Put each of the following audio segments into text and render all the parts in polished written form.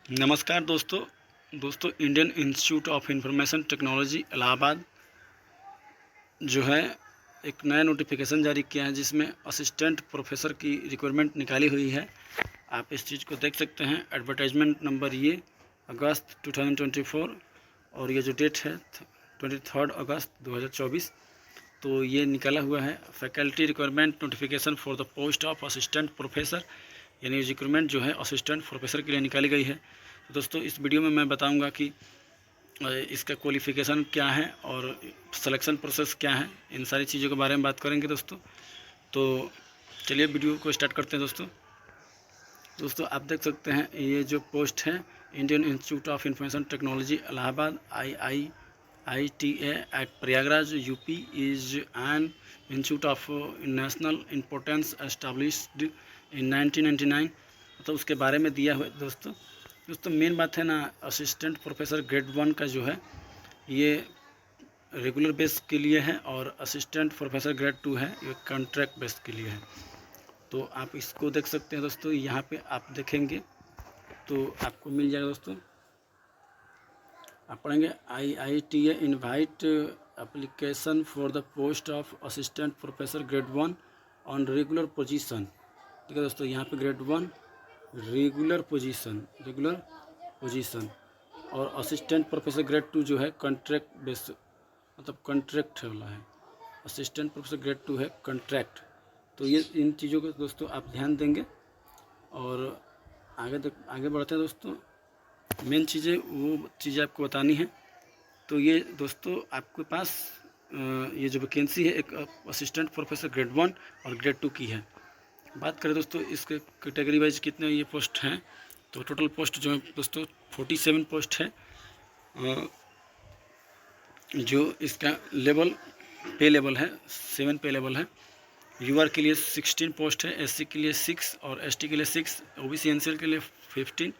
नमस्कार दोस्तों Indian institute of information technology Allahabad जो है एक नया नोटिफिकेशन जारी किया है जिसमें असिस्टेंट प्रोफेसर की रिक्वायरमेंट निकाली हुई है। आप इस चीज़ को देख सकते हैं। एडवर्टाइजमेंट नंबर ये अगस्त 2024 और ये जो डेट है 23 अगस्त 2024, तो ये निकाला हुआ है। Faculty requirement notification for the post of assistant professor, यानी रिक्वायरमेंट जो है असिस्टेंट प्रोफेसर के लिए निकाली गई है। तो दोस्तों इस वीडियो में मैं बताऊंगा कि इसका क्वालिफ़िकेशन क्या है और सिलेक्शन प्रोसेस क्या है, इन सारी चीज़ों के बारे में बात करेंगे दोस्तों। तो चलिए वीडियो को स्टार्ट करते हैं दोस्तों आप देख सकते हैं ये जो पोस्ट है Indian institute of information technology Allahabad IITA at Prayagraj UP is an institute of national importance established इन 1999। तो उसके बारे में दिया हुआ है दोस्तों मेन बात है ना, असिस्टेंट प्रोफेसर ग्रेड 1 का जो है ये रेगुलर बेस के लिए है और असिस्टेंट प्रोफेसर ग्रेड 2 है ये कॉन्ट्रैक्ट बेस के लिए है। तो आप इसको देख सकते हैं दोस्तों, यहाँ पे आप देखेंगे तो आपको मिल जाएगा दोस्तों। आप पढ़ेंगे IITA invite application for the post of assistant professor grade 1 on regular position. ठीक है दोस्तों, यहाँ पे ग्रेड 1 रेगुलर पोजीशन और असिस्टेंट प्रोफेसर ग्रेड 2 जो है कॉन्ट्रैक्ट बेस, मतलब कॉन्ट्रैक्ट वाला है। असिस्टेंट प्रोफेसर ग्रेड 2 है कॉन्ट्रैक्ट। तो ये इन चीज़ों को दोस्तों आप ध्यान देंगे और आगे बढ़ते हैं दोस्तों। मेन चीज़ें वो चीज़ें आपको बतानी है। तो ये दोस्तों आपके पास ये जो वैकेंसी है एक असिस्टेंट प्रोफेसर ग्रेड 1 और ग्रेड 2 की है। बात करें दोस्तों इसके कैटेगरी वाइज कितने ये पोस्ट हैं, तो टोटल पोस्ट जो है दोस्तों 47 पोस्ट है। जो इसका पे लेवल है 7 पे लेवल है। यूआर के लिए 16 पोस्ट है, एससी के लिए 6 और एसटी के लिए 6, ओबीसी एनसीएल के लिए 15,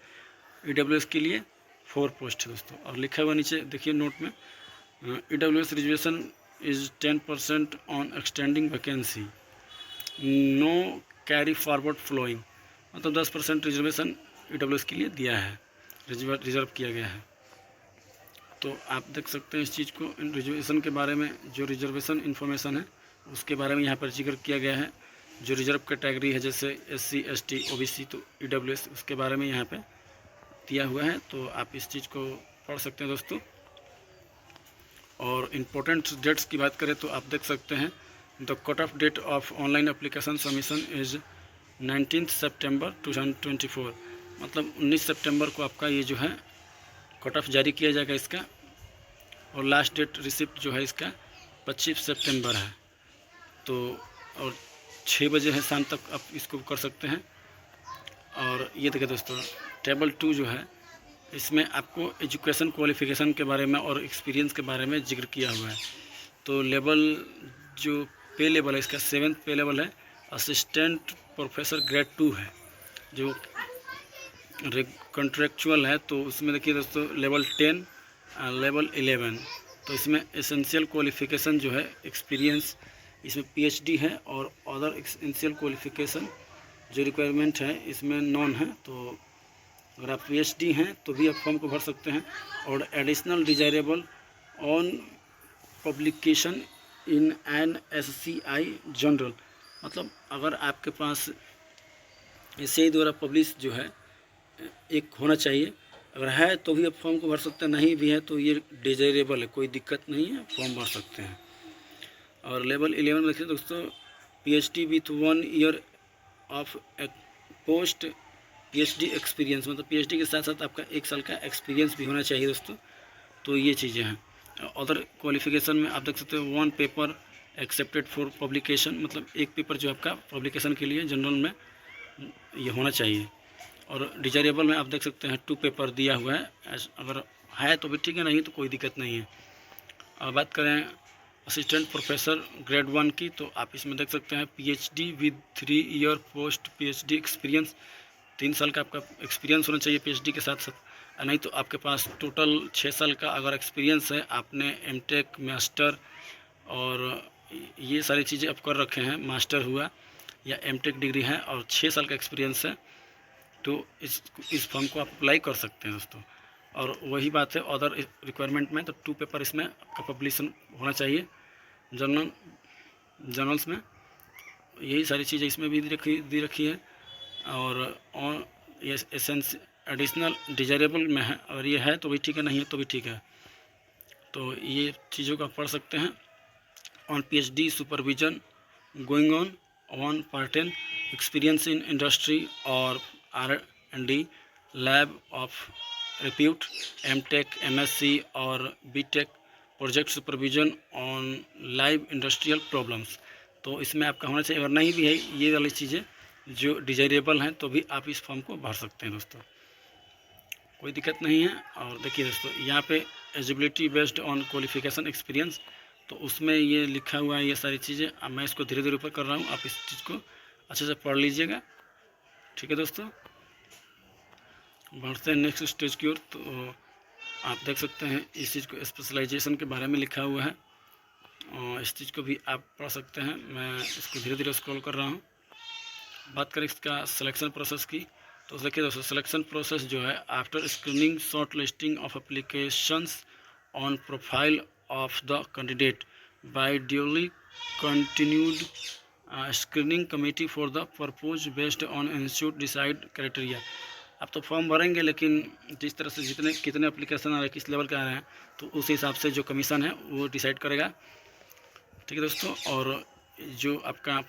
ईडब्ल्यूएस के लिए 4 पोस्ट है दोस्तों। और लिखा हुआ नीचे देखिए नोट में, EWS reservation is 10% on extending vacancy, no carry forward flowing, मतलब 10% रिजर्वेशन ईडब्ल्यूएस के लिए दिया है, रिजर्व किया गया है। तो आप देख सकते हैं इस चीज़ को। रिजर्वेशन के बारे में जो रिजर्वेशन इन्फॉर्मेशन है उसके बारे में यहाँ पर जिक्र किया गया है। जो रिजर्व कैटेगरी है जैसे एससी एसटी ओबीसी, तो ईडब्ल्यूएस उसके बारे में यहाँ पे दिया हुआ है। तो आप इस चीज़ को पढ़ सकते हैं दोस्तों। और इम्पोर्टेंट डेट्स की बात करें तो आप देख सकते हैं the cut off date of online application submission is 19 सितंबर 2024, मतलब 19 सितंबर को आपका ये जो है कट ऑफ जारी किया जाएगा इसका। और लास्ट डेट रिसिप्ट जो है इसका 25 सितंबर है। तो और 6 बजे है शाम तक आप इसको कर सकते हैं। और ये देखिए दोस्तों टेबल 2 जो है इसमें आपको एजुकेशन क्वालिफ़िकेशन के बारे में और एक्सपीरियंस के बारे में जिक्र किया हुआ है। तो लेवल जो पे लेवल है इसका 7th पे लेवल है। असिस्टेंट प्रोफेसर ग्रेड 2 है जो कॉन्ट्रेक्चुअल है। तो उसमें देखिए दोस्तों लेवल 10 लेवल 11। तो इसमें एसेंशियल क्वालिफ़िकेशन जो है एक्सपीरियंस, इसमें पीएचडी है और अदर एसेंशियल क्वालिफ़िकेशन जो रिक्वायरमेंट है इसमें नॉन है। तो अगर आप पीएचडी हैं तो भी आप फॉर्म को भर सकते हैं। और additional desirable on publication in an SCI general, मतलब अगर आपके पास एससीआई द्वारा पब्लिश जो है एक होना चाहिए, अगर है तो भी आप फॉर्म को भर सकते हैं, नहीं भी है तो ये डिजायरेबल है, कोई दिक्कत नहीं है, फॉर्म भर सकते हैं। और लेवल 11 में देखिए दोस्तों PhD with 1 year of post PhD experience, मतलब पीएचडी के साथ साथ आपका 1 साल का एक्सपीरियंस भी होना चाहिए दोस्तों। तो ये चीज़ें हैं। अदर क्वालिफ़िकेशन में आप देख सकते हो 1 पेपर एक्सेप्टेड फॉर पब्लिकेशन, मतलब एक पेपर जो आपका पब्लिकेशन के लिए जनरल में ये होना चाहिए। और डिजायरेबल में आप देख सकते हैं 2 पेपर दिया हुआ है, अगर है तो भी ठीक है, नहीं तो कोई दिक्कत नहीं है। अब बात करें असिस्टेंट प्रोफेसर ग्रेड 1 की, तो आप इसमें देख सकते हैं PhD with 3 year post PhD experience, 3 साल का आपका एक्सपीरियंस होना चाहिए पीएचडी के साथ साथ। नहीं तो आपके पास टोटल 6 साल का अगर एक्सपीरियंस है, आपने एमटेक मास्टर और ये सारी चीज़ें आप कर रखे हैं, मास्टर हुआ या एमटेक डिग्री है और 6 साल का एक्सपीरियंस है, तो इस फॉर्म को आप अप्लाई कर सकते हैं दोस्तों। और वही बात है अदर रिक्वायरमेंट में, तो 2 पेपर इसमें आपका पब्लिशन होना चाहिए जर्नल्स में। यही सारी चीज़ें इसमें भी दी रखी है। और ये एसेंस एडिशनल डिजायरेबल में है, अगर ये है तो भी ठीक है, नहीं है तो भी ठीक है। तो ये चीज़ों का पढ़ सकते हैं। On PhD supervision going on pattern experience in industry और R&D lab of repute MTech MSc और BTech project supervision on live industrial problems. तो इसमें आपका होना चाहिए। अगर नहीं भी है ये वाली चीज़ें जो डिजायरेबल हैं तो भी आप इस फॉर्म को भर सकते हैं दोस्तों, कोई दिक्कत नहीं है। और देखिए दोस्तों यहाँ पे eligibility based on qualification experience, तो उसमें ये लिखा हुआ है ये सारी चीज़ें। अब मैं इसको धीरे धीरे ऊपर कर रहा हूँ, आप इस चीज़ को अच्छे से पढ़ लीजिएगा, ठीक है दोस्तों। बढ़ते हैं नेक्स्ट स्टेज की ओर। तो आप देख सकते हैं इस चीज़ को स्पेशलाइजेशन के बारे में लिखा हुआ है, और इस चीज़ को भी आप पढ़ सकते हैं। मैं इसको धीरे धीरे स्क्रॉल कर रहा हूँ। बात करें इसका सिलेक्शन प्रोसेस की, तो देखिए दोस्तों सिलेक्शन प्रोसेस जो है after screening short listing of applications on profile of the candidate by duly continued screening committee for the purpose based on institute decide criteria. आप तो फॉर्म भरेंगे, लेकिन जिस तरह से कितने एप्लीकेशन आ रहे हैं, किस लेवल के आ रहे हैं, तो उस हिसाब से जो कमीशन है वो डिसाइड करेगा, ठीक है दोस्तों। और जो आपका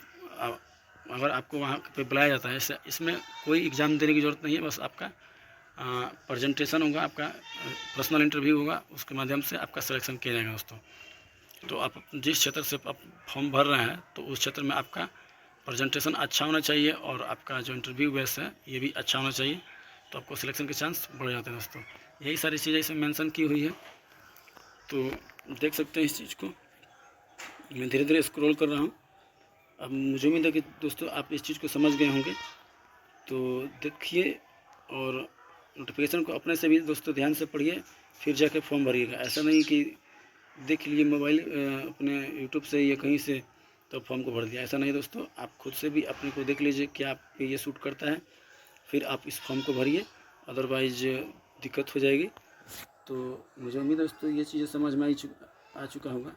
अगर आपको वहाँ पे बुलाया जाता है, इसमें कोई एग्ज़ाम देने की ज़रूरत नहीं है, बस आपका प्रेजेंटेशन होगा, आपका पर्सनल इंटरव्यू होगा, उसके माध्यम से आपका सिलेक्शन किया जाएगा दोस्तों। तो आप जिस क्षेत्र से आप फॉर्म भर रहे हैं तो उस क्षेत्र में आपका प्रेजेंटेशन अच्छा होना चाहिए और आपका जो इंटरव्यू बेस है ये भी अच्छा होना चाहिए, तो आपको सिलेक्शन के चांस बढ़ जाते हैं दोस्तों। यही सारी चीज़ें इसमें मेंशन की हुई है, तो देख सकते हैं इस चीज़ को। मैं धीरे धीरे स्क्रॉल कर रहा हूँ। अब मुझे उम्मीद है कि दोस्तों आप इस चीज़ को समझ गए होंगे। तो देखिए और नोटिफिकेशन को अपने से भी दोस्तों ध्यान से पढ़िए, फिर जाके फॉर्म भरिएगा। ऐसा नहीं कि देख लिए मोबाइल अपने यूट्यूब से या कहीं से तो फॉर्म को भर दिया, ऐसा नहीं दोस्तों। आप खुद से भी अपने को देख लीजिए क्या आप पे ये सूट करता है, फिर आप इस फॉर्म को भरिए, अदरवाइज दिक्कत हो जाएगी। तो मुझे उम्मीद है दोस्तों ये चीज़ें समझ में आ चुका होगा।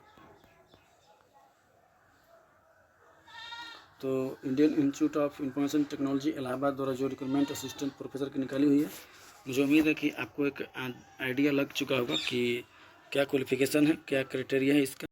तो Indian institute of information technology Allahabad द्वारा जो रिक्रूटमेंट असिस्टेंट प्रोफेसर की निकाली हुई है, मुझे उम्मीद है कि आपको एक आइडिया लग चुका होगा कि क्या क्वालिफिकेशन है, क्या क्राइटेरिया है इसका।